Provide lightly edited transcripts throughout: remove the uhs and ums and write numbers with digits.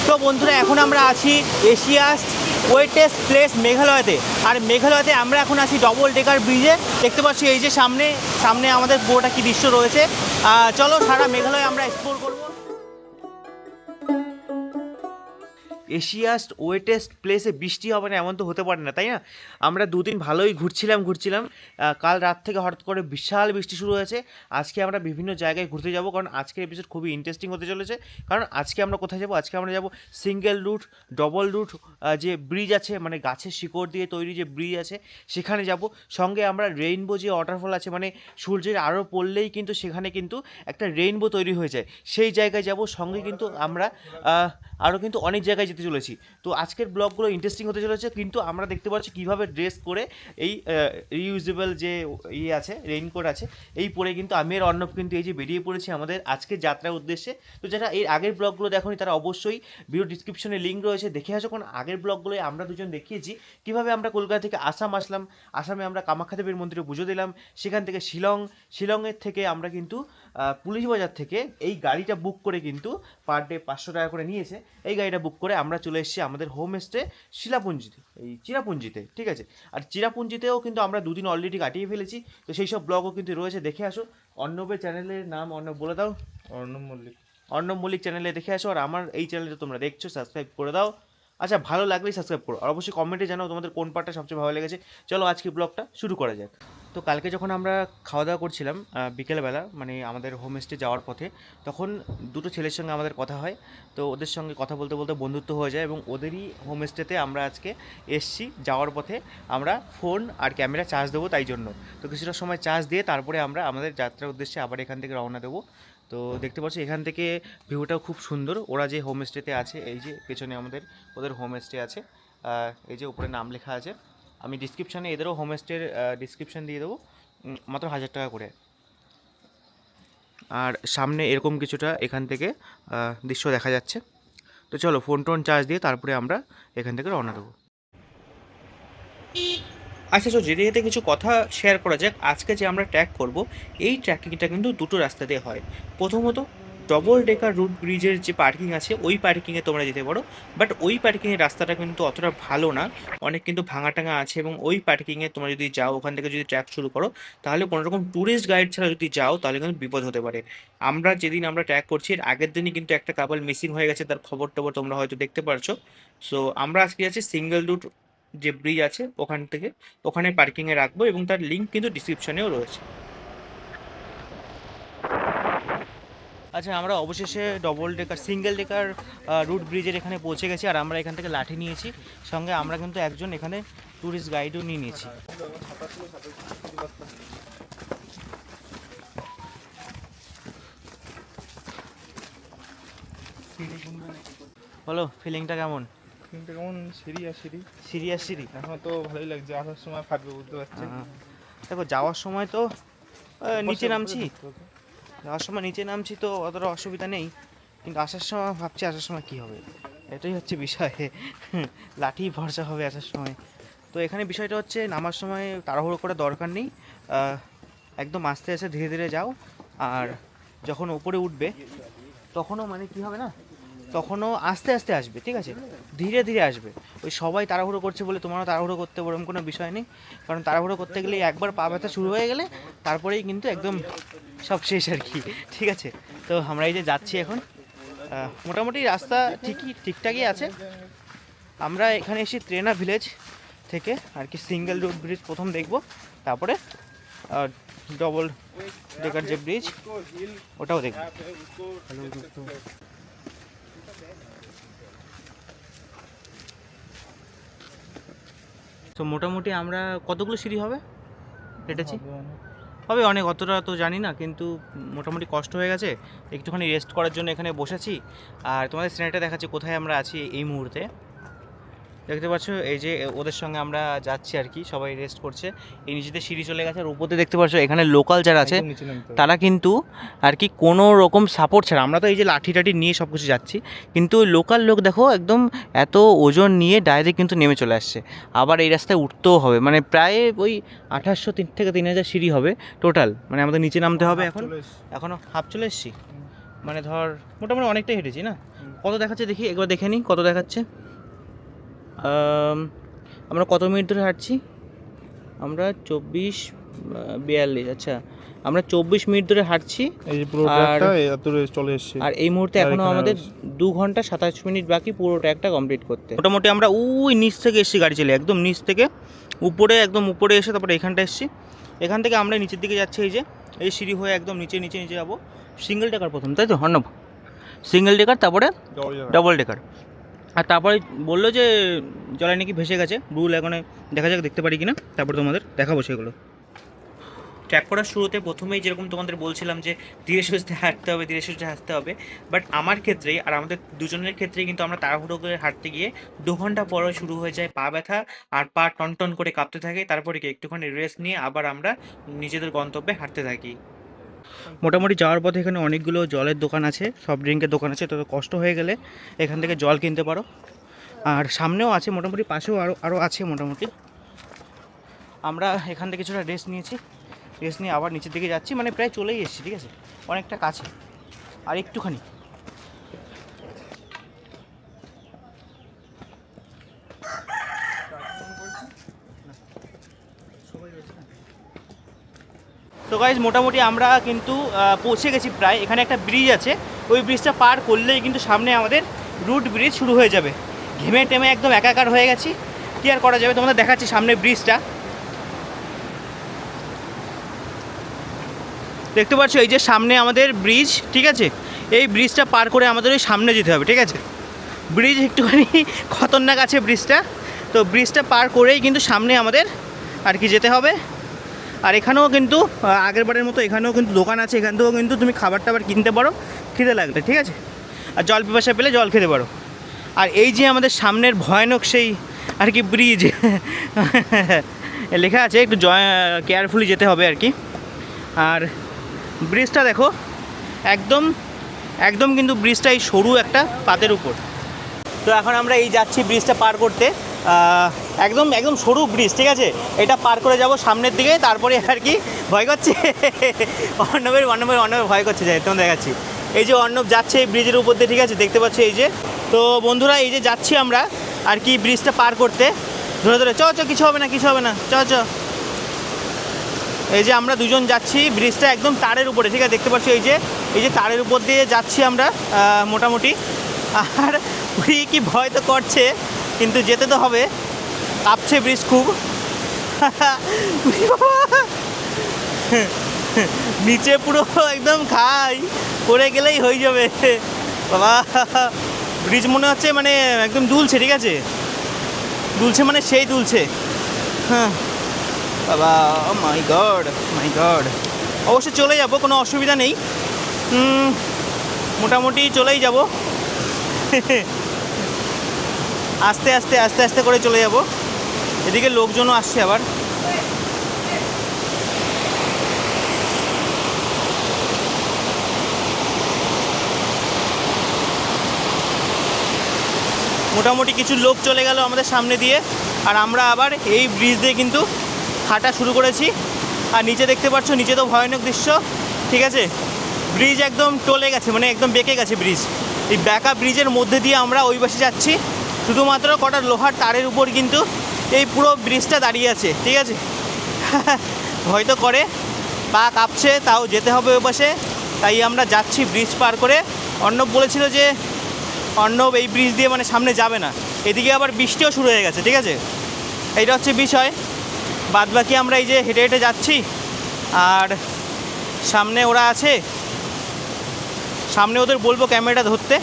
তো বন্ধুরা এখন আমরা আছি এশিয়াস ওয়েটেস্ট প্লেস মেঘালয়তে। আর মেঘালয়তে আমরা এখন আছি ডবল ডেকার ব্রিজে। দেখতে পাচ্ছি এই যে সামনে সামনে আমাদের পুরোটা কি দৃশ্য রয়েছে। চলো সারা মেঘালয় আমরা এক্সপ্লোর করবো। এশিয়াস্ট ওয়েটেস্ট প্লেসে বৃষ্টি হবে না এমন তো হতে পারে না, তাই না? আমরা দুদিন ভালোই ঘুরছিলাম। কাল রাত থেকে হঠাৎ করে বিশাল বৃষ্টি শুরু হয়েছে। আজকে আমরা বিভিন্ন জায়গায় ঘুরতে যাব, কারণ আজকের এপিসোড খুবই ইন্টারেস্টিং হতে চলেছে। কারণ আজকে আমরা কোথায় যাব? আজকে আমরা যাব সিঙ্গেল রুট, ডবল রুট যে ব্রিজ আছে, মানে গাছের শিকড় দিয়ে তৈরি যে ব্রিজ আছে সেখানে যাব। সঙ্গে আমরা রেইনবো যে ওয়াটারফল আছে, মানে সূর্যের আলো পড়লেই কিন্তু সেখানে কিন্তু একটা রেইনবো তৈরি হয়ে যায়, সেই জায়গায় যাব। সঙ্গে কিন্তু আমরা আরও কিন্তু অনেক জায়গায় যেতে চলেছি। তো আজকের ব্লগগুলো ইন্টারেস্টিং হতে চলেছে। কিন্তু আমরা দেখতে পাচ্ছি কীভাবে ড্রেস করে এই রিইউজেবল যে আছে রেইনকোট আছে এই পরে কিন্তু আমি আর অর্ণব কিন্তু এই যে বেরিয়ে পড়েছি আমাদের আজকের যাত্রার উদ্দেশ্যে। তো যারা এর আগের ব্লগগুলো দেখোনি তারা অবশ্যই ভিডিও ডিসক্রিপশনে লিঙ্ক রয়েছে, দেখে আসো। কারণ আগের ব্লগগুলোয় আমরা দুজন দেখিয়েছি কীভাবে আমরা কলকাতা থেকে আসাম আসলাম, আসামে আমরা কামাখ্যা দেবীর মন্দিরে পুজো দিলাম, সেখান থেকে শিলংয়ের থেকে আমরা কিন্তু পুলিশ বাজার থেকে এই গাড়িটা বুক করে কিন্তু পার ডে 500 টাকা করে নিয়েছে। এই গাড়িটা বুক করে আমরা চলে এসেছি আমাদের হোমস্টে শিলাপুঞ্জিতে, এই চিরাপুঞ্জিতে, ঠিক আছে। আর চিরাপুঞ্জিতেও কিন্তু আমরা দুদিন অলরেডি কাটিয়ে ফেলেছি। তো সেই সব ব্লগও কিন্তু রয়েছে, দেখে আসো। অর্ণবের চ্যানেলের নাম অর্ণব বলে দাও। অর্ণব মল্লিক চ্যানেলে দেখে আসো। আর আমার এই চ্যানেলটা তোমরা দেখছো, সাবস্ক্রাইব করে দাও। আচ্ছা, ভালো লাগলেই সাবস্ক্রাইব করো। আর অবশ্যই কমেন্টে জানাও তোমাদের কোন পার্টটা সবচেয়ে ভালো লেগেছে। চলো আজকে ব্লগটা শুরু করা যাক। তো কালকে যখন আমরা খাওয়া দাওয়া করছিলাম বিকেলবেলা, মানে আমাদের হোমস্টে যাওয়ার পথে, তখন দুটো ছেলের সঙ্গে আমাদের কথা হয়। তো ওদের সঙ্গে কথা বলতে বলতে বন্ধুত্ব হয়ে যায় এবং ওদেরই হোমস্টেতে আমরা আজকে এসছি। যাওয়ার পথে আমরা ফোন আর ক্যামেরা চার্জ দেবো, তাই জন্য। তো কিছুটা সময় চার্জ দিয়ে তারপরে আমরা আমাদের যাত্রার উদ্দেশ্যে আবার এখান থেকে রওনা দেবো। তো দেখতে পাচ্ছি এখান থেকে ভিউটাও খুব সুন্দর। ওরা যে হোমস্টেতে আছে, এই যে পেছনে ওদের হোমস্টে আছে, এই যে উপরে নাম লেখা আছে। আমি ডিসক্রিপশানে এদেরও হোমস্টের ডিসক্রিপশান দিয়ে দেবো, মাত্র 1000 টাকা করে। আর সামনে এরকম কিছুটা এখান থেকে দৃশ্য দেখা যাচ্ছে। তো চলো ফোন টোন চার্জ দিয়ে তারপরে আমরা এখান থেকে রওনা দেবো। আচ্ছা, তো যেতে যেতে কিছু কথা শেয়ার করা যাক। আজকে যে আমরা ট্র্যাক করব, এই ট্র্যাকিংটা কিন্তু দুটো রাস্তা দিয়ে হয়। প্রথমত ডবল ডেকার রুট ব্রিজের যে পার্কিং আছে ওই পার্কিংয়ে তোমরা যেতে পারো, বাট ওই পার্কিংয়ের রাস্তাটা কিন্তু অতটা ভালো না, অনেক কিন্তু ভাঙা টাঙা আছে। এবং ওই পার্কিংয়ে তোমরা যদি যাও, ওখান থেকে যদি ট্র্যাক শুরু করো, তাহলে কোনো রকম ট্যুরিস্ট গাইড ছাড়া যদি যাও তাহলে কিন্তু বিপদ হতে পারে। যেদিন আমরা ট্র্যাক করছি এর আগের দিনই কিন্তু একটা কাপল মিসিং হয়ে গেছে, তার খবর টবর তোমরা হয়তো দেখতে পারছো। সো আমরা আজকে যাচ্ছি সিঙ্গেল রুট যে ব্রিজ আছে ওখান থেকে, ওখানে পার্কিংয়ে রাখবো এবং তার লিঙ্ক কিন্তু ডিসক্রিপশনেও রয়েছে। আচ্ছা, আমরা অবশেষে সিঙ্গেল ডেকার রুট ব্রিজের এখানে পৌঁছে গেছি। আর আমরা এখান থেকে লাঠি নিয়েছি, সঙ্গে আমরা কিন্তু একজন এখানে ট্যুরিস্ট গাইডও নিয়ে নিয়েছি। বলো ফিলিংটা কেমন? সিঁড়ি এখন তো ভালোই লাগছে, আসার সময় ফাটবে বুঝতে পারছি। দেখো যাওয়ার সময় তো নিচে নামছি তো অতটা অসুবিধা নেই, কিন্তু আসার সময় ভাবছি আসার সময় কী হবে, এটাই হচ্ছে বিষয়। লাঠি ভরসা হবে আসার সময়। তো এখানে বিষয়টা হচ্ছে নামার সময় তাড়াহুড়ো করে দরকার নেই, একদম আস্তে আস্তে ধীরে ধীরে যাও। আর যখন ওপরে উঠবে তখনও মানে কী হবে না, তখনও আস্তে আস্তে আসবে, ঠিক আছে, ধীরে ধীরে আসবে। ওই সবাই তাড়াহুড়ো করছে বলে তোমারও তাড়াহুড়ো করতে ওরকম কোনো বিষয় নেই। কারণ তাড়াহুড়ো করতে গেলে একবার পা ব্যথা শুরু হয়ে গেলে তারপরেই কিন্তু একদম সব শেষ আর কি, ঠিক আছে। তো আমরা এই যে যাচ্ছি এখন, মোটামুটি রাস্তা ঠিকঠাকই আছে। আমরা এখানে এসে ট্রেনা ভিলেজ থেকে আর কি সিঙ্গেল রুট ব্রিজ প্রথম দেখব, তারপরে ডবল ডেকার যে ব্রিজ ওটাও দেখব। তো মোটামুটি আমরা কতগুলো সিঁড়ি হবে হেঁটেছি? হবে অনেক, অতটা তো জানি না, কিন্তু মোটামুটি কষ্ট হয়ে গেছে। একটুখানি রেস্ট করার জন্য এখানে বসেছি। আর তোমাদের সিনারিটা দেখাচ্ছি কোথায় আমরা আছি এই মুহূর্তে। দেখতে পাচ্ছ এই যে ওদের সঙ্গে আমরা যাচ্ছি আর কি, সবাই রেস্ট করছে। এই নিচেতে সিঁড়ি চলে গেছে, আর উপরে দেখতে পাচ্ছ এখানে লোকাল যারা আছে তারা কিন্তু আর কি কোনো রকম সাপোর্ট ছাড়া, আমরা তো এই যে লাঠি টাঠি নিয়ে সব কিছু যাচ্ছি, কিন্তু ওই লোকাল লোক দেখো একদম এত ওজন নিয়ে ডাইরেক্ট কিন্তু নেমে চলে আসছে। আবার এই রাস্তায় উঠতেও হবে, মানে প্রায় ওই 2800 থেকে 3000 সিঁড়ি হবে টোটাল। মানে আমাদের নিচে নামতে হবে। এখনও হাফ চলে এসছি, মানে ধর মোটামুটি অনেকটাই হেঁটেছি না। কত দেখাচ্ছে দেখি, একবার দেখে নিই কত দেখাচ্ছে। আমরা কত মিনিট ধরে হাঁটছি? আমরা 24-42, আচ্ছা আমরা 24 মিনিট ধরে হাঁটছি। এই যে পুরো আর- ট্র্যাকটা এত দূরে চলে এসেছে। আর এই মুহূর্তে আর এখনও এখানে আমাদের রয়েছে। 2 ঘন্টা 27 মিনিট বাকি পুরো ট্র্যাকটা কমপ্লিট করতে। মোটামুটি আমরা ওই নিচ থেকে এসেছি গাড়ি চালিয়ে, একদম নিচ থেকে উপরে, একদম উপরে এসে তারপরে এখানটা এসেছি। এখান থেকে আমরা নিচের দিকে যাচ্ছি, এই যে এই সিঁড়ি হয়ে একদম নিচে নিচে নিচে যাবো। সিঙ্গেল ডেকার প্রথম, তাই তো অর্ণব? সিঙ্গেল ডেকার, তারপরে ডবল ডেকার। আর তারপরে বললো যে জলে নাকি ভেসে গেছে, রুল এখানে দেখা যাক দেখতে পারি কিনা, তারপরে তোমাদের দেখাবো সেগুলো। ট্র্যাক করার শুরুতে প্রথমেই যেরকম তোমাদের বলছিলাম যে ধীরে সুস্থে হাঁটতে হবে, ধীরে সুস্থে হাঁটতে হবে, বাট আমার ক্ষেত্রেই আর আমাদের দুজনের ক্ষেত্রেই কিন্তু আমরা তাড়াহুড়ো করে হাঁটতে গিয়ে 2 ঘন্টা পরে শুরু হয়ে যায় পা ব্যথা, আর পা টনটন করে কাঁপতে থাকে। তারপরে কি একটুখানি রেস্ট নিয়ে আবার আমরা নিজেদের গন্তব্যে হাঁটতে থাকি। মোটামুটি যাওয়ার পথে এখানে অনেকগুলো জলের দোকান আছে, সফট ড্রিঙ্কের দোকান আছে, তো কষ্ট হয়ে গেলে এখান থেকে জল কিনতে পারো। আর সামনেও আছে, মোটামুটি পাশেও আরও আছে মোটামুটি। আমরা এখান থেকে কিছুটা রেস্ট নিয়েছি, রেস্ট নিয়ে আবার নিচের দিকে যাচ্ছি, মানে প্রায় চলেই এসেছি, ঠিক আছে, অনেকটা কাছে আর একটুখানি। তো গাইজ মোটামুটি আমরা কিন্তু পৌঁছে গেছি প্রায়। এখানে একটা ব্রিজ আছে, ওই ব্রিজটা পার করলেই কিন্তু সামনে আমাদের রুট ব্রিজ শুরু হয়ে যাবে। ঘেমে টেমে একদম একাকার হয়ে গেছি, কি আর করা যাবে। তোমাদের দেখাচ্ছি সামনে ব্রিজটা, দেখতে পাচ্ছ এই যে সামনে আমাদের ব্রিজ, ঠিক আছে। এই ব্রিজটা পার করে আমাদের ওই সামনে যেতে হবে, ঠিক আছে। ব্রিজ একটুখানি খতরনাক আছে ব্রিজটা, তো ব্রিজটা পার করেই কিন্তু সামনে আমাদের আর কি যেতে হবে। আর এখানেও কিন্তু আগের বারের মতো এখানেও কিন্তু দোকান আছে, এখান থেকেও কিন্তু তুমি খাবার টাবার কিনতে পারো খিদে লাগলে, ঠিক আছে। আর জল পিপাসা পেলে জল খেতে পারো। আর এই যে আমাদের সামনের ভয়ানক সেই আর কি ব্রিজ লেখা আছে, একটু কেয়ারফুলি যেতে হবে আর কি। আর ব্রিজটা দেখো একদম একদম কিন্তু ব্রিজটা এই সরু একটা পাতের উপর। তো এখন আমরা এই যাচ্ছি ব্রিজটা পার করতে, একদম একদম সরু ব্রিজ, ঠিক আছে। এটা পার করে যাব সামনের দিকে, তারপরে আর কি ভয় করছে অর্ণবের ভয় করছে, যাই তোমাদের দেখাচ্ছি। এই যে অর্ণব যাচ্ছে এই ব্রিজের উপর দিয়ে, ঠিক আছে, দেখতে পাচ্ছ এই যে। তো বন্ধুরা এই যে যাচ্ছি আমরা আর কি ব্রিজটা পার করতে, ধরে ধরে চ কিছু হবে না কিছু হবে না, চ। এই যে আমরা দুজন যাচ্ছি, ব্রিজটা একদম তারের উপরে, ঠিক আছে, দেখতে পাচ্ছ এই যে তারের উপর দিয়ে যাচ্ছি আমরা মোটামুটি। আর কি ভয় তো করছে, কিন্তু যেতে তো হবে, কাঁপছে ব্রিজ খুব নিচে পুরো একদম খাই, পড়ে গেলেই হয়ে যাবে বাবা। ব্রিজ মনে হচ্ছে মানে একদম দুলছে, ঠিক আছে, দুলছে মানে সেই দুলছে, হ্যাঁ বাবা। মাই গড অবশ্যই চলে যাব, কোনো অসুবিধা নেই, মোটামুটি চলেই যাব আস্তে আস্তে আস্তে আস্তে করে চলে যাব। এদিকে লোকজনও আসছে আবার। মোটামুটি কিছু লোক চলে গেল আমাদের সামনে দিয়ে, আর আমরা আবার এই ব্রিজ দিয়ে কিন্তু হাঁটা শুরু করেছি। আর নিচে দেখতে পাচ্ছ, নিচে তো ভয়ানক দৃশ্য, ঠিক আছে। ব্রিজ একদম টলে গেছে, মানে একদম বেঁকে গেছে ব্রিজ। এই বেঁকা ব্রিজের মধ্যে দিয়ে আমরা ওই পাশে যাচ্ছি, শুধুমাত্র কটা লোহার তারের উপর কিন্তু এই পুরো ব্রিজটা দাঁড়িয়ে আছে, ঠিক আছে ভয় তো করে, পা কাঁপছে, তাও যেতে হবে ওই পাশে, তাই আমরা যাচ্ছি ব্রিজ পার করে। অর্ণব বলেছিল যে অর্ণব এই ব্রিজ দিয়ে মানে সামনে যাবে না, এদিকে আবার বৃষ্টিও শুরু হয়ে গেছে, ঠিক আছে। এইটা হচ্ছে বিষয়। বাদবাকি আমরা এই যে হেঁটে হেঁটে যাচ্ছি, আর সামনে ওরা আছে, সামনে ওদের বলবো ক্যামেরাটা ধরতে,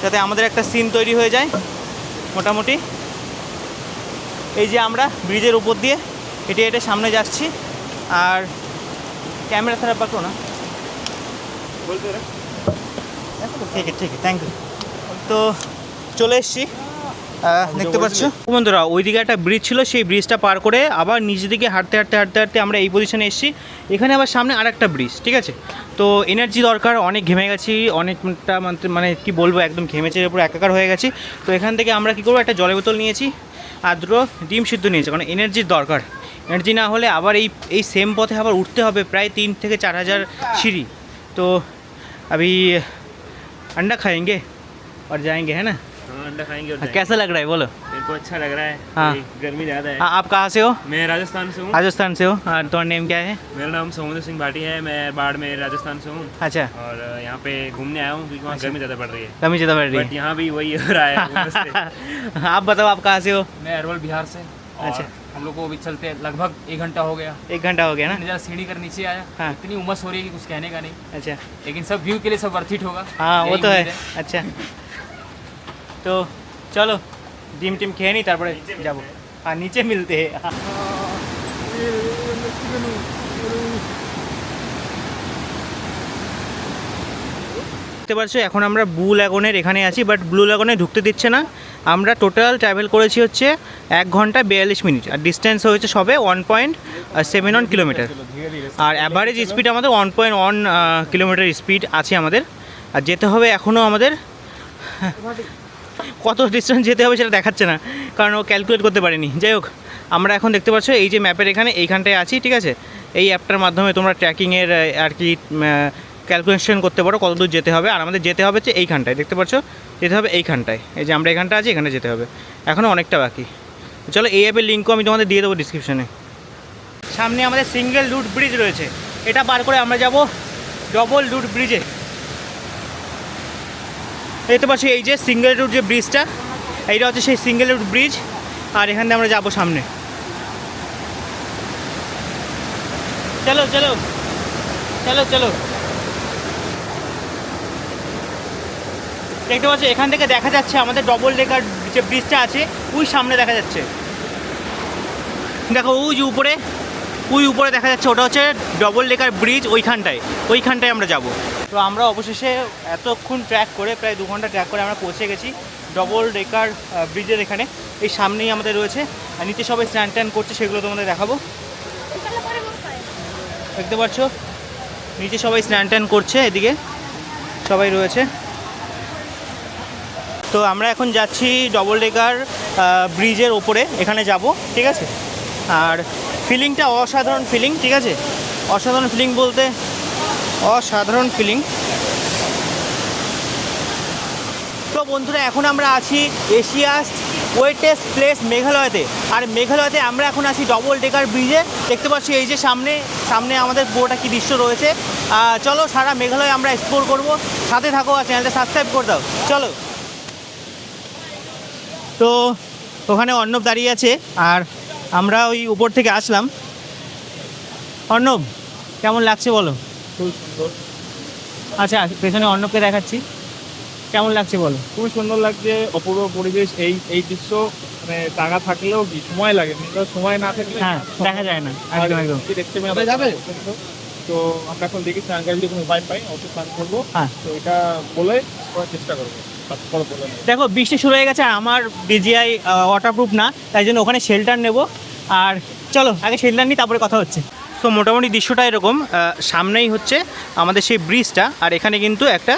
যাতে আমাদের একটা সিন তৈরি হয়ে যায় মোটামুটি। এই যে আমরা ব্রিজের উপর দিয়ে হেঁটে হেঁটে সামনে যাচ্ছি, আর ক্যামেরা খারাপ পাকো না, ঠিক আছে থ্যাংক ইউ। তো চলে এসছি, দেখতে পাচ্ছ বন্ধুরা, ওইদিকে একটা ব্রিজ ছিল, সেই ব্রিজটা পার করে আবার নিচের দিকে হাঁটতে হাঁটতে হাঁটতে হাঁটতে আমরা এই পজিশনে এসেছি। এখানে আবার সামনে আর একটা ব্রিজ, ঠিক আছে। তো এনার্জি দরকার, অনেক ঘেমে গেছি, অনেকটা মানে কি বলবো, একদম ঘেমেছে, পুরো একাকার হয়ে গেছি। তো এখান থেকে আমরা কী করবো, একটা জলের বোতল নিয়েছি আর দুটো ডিম সিদ্ধ নিয়েছি, কারণ এনার্জির দরকার। এনার্জি না হলে আবার এই সেম পথে আবার উঠতে হবে প্রায় 3 থেকে 4 হাজার সিঁড়ি। তো अभी अंडा खाएंगे, और जाएंगे, है ना? हाँ अंडा खाएंगे और कैसा लग रहा है बोलो? मेरे को अच्छा लग रहा है। हाँ। गर्मी ज़्यादा है। हाँ, आप कहाँ से हो? मैं राजस्थान से हूँ। राजस्थान से हो? और तुम्हारा नेम क्या है? मेरा नाम समुद्र सिंह भाटी है। मैं बाड़मेर राजस्थान से हूँ अच्छा, और यहाँ पे घूमने आया हूँ क्योंकि वहाँ गर्मी ज़्यादा पड़ रही है। कमी ज़्यादा बढ़ रही बट यहाँ भी वही हो रहा है उमस से। है। आप बताओ, आप कहाँ से हो? मैं अरवल बिहार से। और अच्छा। हम लोग को अभी चलते लगभग 1 घंटा हो गया। 1 घंटा हो गया ना? ज़रा सीढ़ी कर नीचे आया। हाँ। इतनी उमस हो रही है कि कुछ कहने का नहीं, अच्छा, लेकिन सब व्यू के लिए सब वर्थ इट होगा। हाँ वो यही तो है। उम्मीद अच्छा, तो चलो ডিম টিম খেয়ে নিই, তারপরে যাবো। আর নিচে মিলতে हैं। দেখতে পাচ্ছ এখন আমরা ব্লু ল্যাগনের এখানে আছি, বাট ব্লু ল্যাগনে ঢুকতে দিচ্ছে না। আমরা টোটাল ট্রাভেল করেছি হচ্ছে 1 ঘন্টা 42 মিনিট, আর ডিস্টেন্স হয়েছে সবে 1.71 কিলোমিটার, আর অ্যাভারেজ স্পিড আমাদের 1.1 কিলোমিটার স্পিড আছে আমাদের। আর যেতে হবে এখনও আমাদের, কত ডিস্টেন্স যেতে হবে সেটা দেখাচ্ছে না, কারণ ও ক্যালকুলেট করতে পারেনি। যাই হোক, আমরা এখন দেখতে পাচ্ছ এই যে ম্যাপের এইখানটায় আছি, ঠিক আছে? এই অ্যাপটার মাধ্যমে তোমরা ট্র্যাকিংয়ের আর কি ক্যালকুলেশন করতে পারো কত দূর যেতে হবে। আর আমাদের যেতে হবে হচ্ছে এইখানটায়, দেখতে পাচ্ছ? যেতে হবে এইখানটায়, এই যে আমরা এখানটা আছি, এখানে যেতে হবে। এখনও অনেকটা বাকি। চলো, এই অ্যাপের লিঙ্কও আমি তোমাদের দিয়ে দেবো ডিসক্রিপশানে। সামনে আমাদের সিঙ্গেল রুট ব্রিজ রয়েছে, এটা পার করে আমরা যাব ডবল রুট ব্রিজে। দেখতে পাচ্ছি এই যে সিঙ্গেল রুট যে ব্রিজটা, এইটা হচ্ছে সেই সিঙ্গেল রুট ব্রিজ, আর এখান দিয়ে আমরা যাবো সামনে। চলো চলো চলো চলো, দেখতে পাচ্ছ এখান থেকে দেখা যাচ্ছে আমাদের ডবল ডেকার যে ব্রিজটা আছে, ওই সামনে দেখা যাচ্ছে। দেখো ওই যে উপরে, ওই উপরে দেখা যাচ্ছে, ওটা হচ্ছে ডবল ডেকার ব্রিজ। ওইখানটায় আমরা যাব। তো আমরা অবশেষে এতক্ষণ ট্র্যাক করে, প্রায় 2 ঘন্টা ট্র্যাক করে আমরা পৌঁছে গেছি ডবল ডেকার ব্রিজের এখানে। এই সামনেই আমাদের রয়েছে, আর নিচে সবাই স্নান ট্যান করছে, সেগুলো তোমাদের দেখাবো। দেখতে পাচ্ছ নিচে সবাই স্নান ট্যান করছে, এদিকে সবাই রয়েছে। তো আমরা এখন যাচ্ছি ডবল ডেকার ব্রিজের ওপরে, এখানে যাব, ঠিক আছে? আর ফিলিংটা অসাধারণ ফিলিং, ঠিক আছে? অসাধারণ ফিলিং বলতে অসাধারণ ফিলিং। তো বন্ধুরা, এখন আমরা আছি এশিয়াস ওয়েটেস্ট প্লেস মেঘালয়তে। আর মেঘালয়তে আমরা এখন আছি ডবল ডেকার ব্রিজে। দেখতে পাচ্ছি এই যে সামনে আমাদের পুরোটা কি দৃশ্য রয়েছে। চলো, সারা মেঘালয় আমরা এক্সপ্লোর করব। সাথে থাকো, আর চ্যানেলটা সাবস্ক্রাইব করে দাও। চলো। তো ওখানে অর্ণব দাঁড়িয়ে আছে, আর আমরা ওই উপর থেকে আসলাম। অর্ণব, কেমন লাগছে বলো? খুব সুন্দর, আচ্ছা, পেছনে অর্ণবকে দেখাচ্ছি, কেমন লাগছে বলো? খুবই সুন্দর লাগছে, অপূর্ব পরিবেশ। এই দৃশ্য মানে টাকা থাকলেও কি সময় লাগে, সময় না থাকলে হ্যাঁ, দেখা যায় না, একদম একদম। দেখতে পেয়ে যাবে। তো আমরা এখন দেখি স্নান করার যদি কোনো উপায় পাই, অবশ্যই স্নান করবো। হ্যাঁ, তো এটা বলে করার চেষ্টা করবো। তারপর বলে নেবো। দেখো বৃষ্টি শুরু হয়ে গেছে, আর আমার ডিজিআই ওয়াটারপ্রুফ না, তাই জন্য ওখানে শেল্টার নেব। আর চলো আগে শেল্টার নিই, তারপরে কথা হচ্ছে। সো মোটামুটি দৃশ্যটা এরকম, সামনেই হচ্ছে আমাদের সেই ব্রিজটা, আর এখানে কিন্তু একটা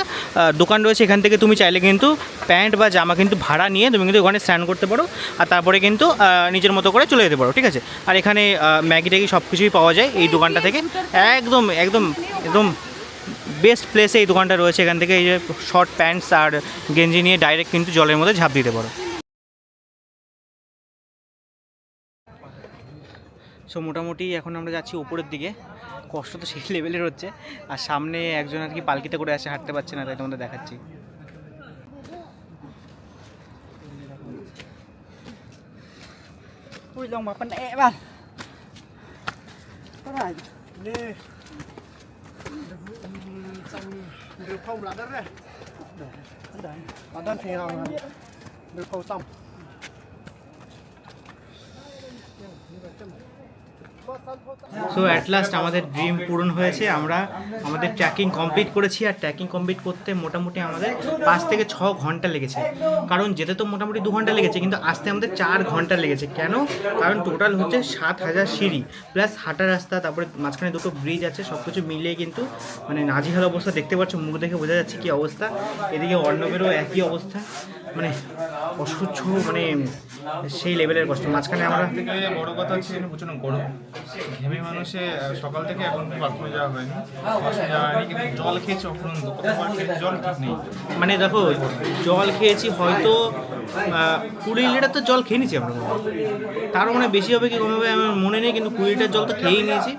দোকান রয়েছে। এখান থেকে তুমি চাইলে কিন্তু প্যান্ট বা জামা কিন্তু ভাড়া নিয়ে তুমি কিন্তু ওখানে স্নান করতে পারো, আর তারপরে কিন্তু নিজের মতো করে চলে যেতে পারো, ঠিক আছে? আর এখানে ম্যাগি ট্যাগি সব কিছুই পাওয়া যায় এই দোকানটা থেকে। একদম একদম একদম বেস্ট প্লেসে এই দোকানটা রয়েছে। এখান থেকে এই যে শর্ট প্যান্টস আর গেঞ্জি নিয়ে ডাইরেক্ট কিন্তু জলের মধ্যে ঝাঁপ দিতে পারো। সো মোটামুটি এখন আমরা যাচ্ছি উপরের দিকে। কষ্ট তো সেই লেভেলের হচ্ছে, আর সামনে একজন আর কি পালকিতে করে আসে, হাঁটতে পারছে না, তাই তোমাদের দেখাচ্ছি। সো অ্যাট লাস্ট আমাদের ড্রিম পূরণ হয়েছে। আমরা আমাদের ট্র্যাকিং কমপ্লিট করেছি, আর ট্র্যাকিং কমপ্লিট করতে মোটামুটি আমাদের 5 থেকে 6 ঘন্টা লেগেছে। কারণ যেতে তো মোটামুটি 2 ঘন্টা লেগেছে, কিন্তু আসতে আমাদের 4 ঘন্টা লেগেছে। কেন? কারণ টোটাল হচ্ছে 7000 সিঁড়ি প্লাস হাঁটা রাস্তা, তারপরে মাঝখানে 2টো ব্রিজ আছে, সব কিছু মিলিয়ে কিন্তু মানে নাজিহাল অবস্থা। দেখতে পাচ্ছ, মুখ দেখে বোঝা যাচ্ছে কী অবস্থা। এদিকে অর্ণবেরও একই অবস্থা, মানে অসহ্য, মানে সেই লেভেলের কষ্ট মাঝখানে আমরা থেকে বড় কথা হচ্ছে এখানে প্রচন্ড গরম ঘেমে মানুষে সকাল থেকে এখন বাথরুমে যাওয়া হয়নি বাথরুমে যাওয়া হয়নি কিন্তু জল খেয়েছি অপরন্ত কতবার খেয়েছি জল ঠিক নেই মানে দেখো জল খেয়েছি হয়তো 20 লিটার তো জল খেয়ে নিয়েছি আমরা তারও মানে বেশি হবে কি কম হবে আমার মনে নেই কিন্তু 20 লিটার জল তো খেয়েই নিয়েছি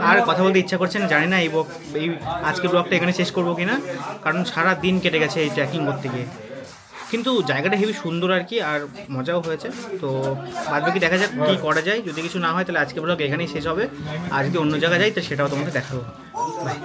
আর কথা বলতে ইচ্ছা করছে না জানি না এই আজকে ব্লগটা এখানে শেষ করবো কিনা কারণ সারা দিন কেটে গেছে এই ট্রেকিং করতে গিয়ে কিন্তু জায়গাটা হেবি সুন্দর আর কি আর মজাও হয়েছে তো বাদ বাকি দেখা যাক কী করা যায় যদি কিছু না হয় তাহলে আজকে ব্লগ এখানেই শেষ হবে আর যদি অন্য জায়গায় যাই তো সেটাও তোমাকে দেখাবো বাই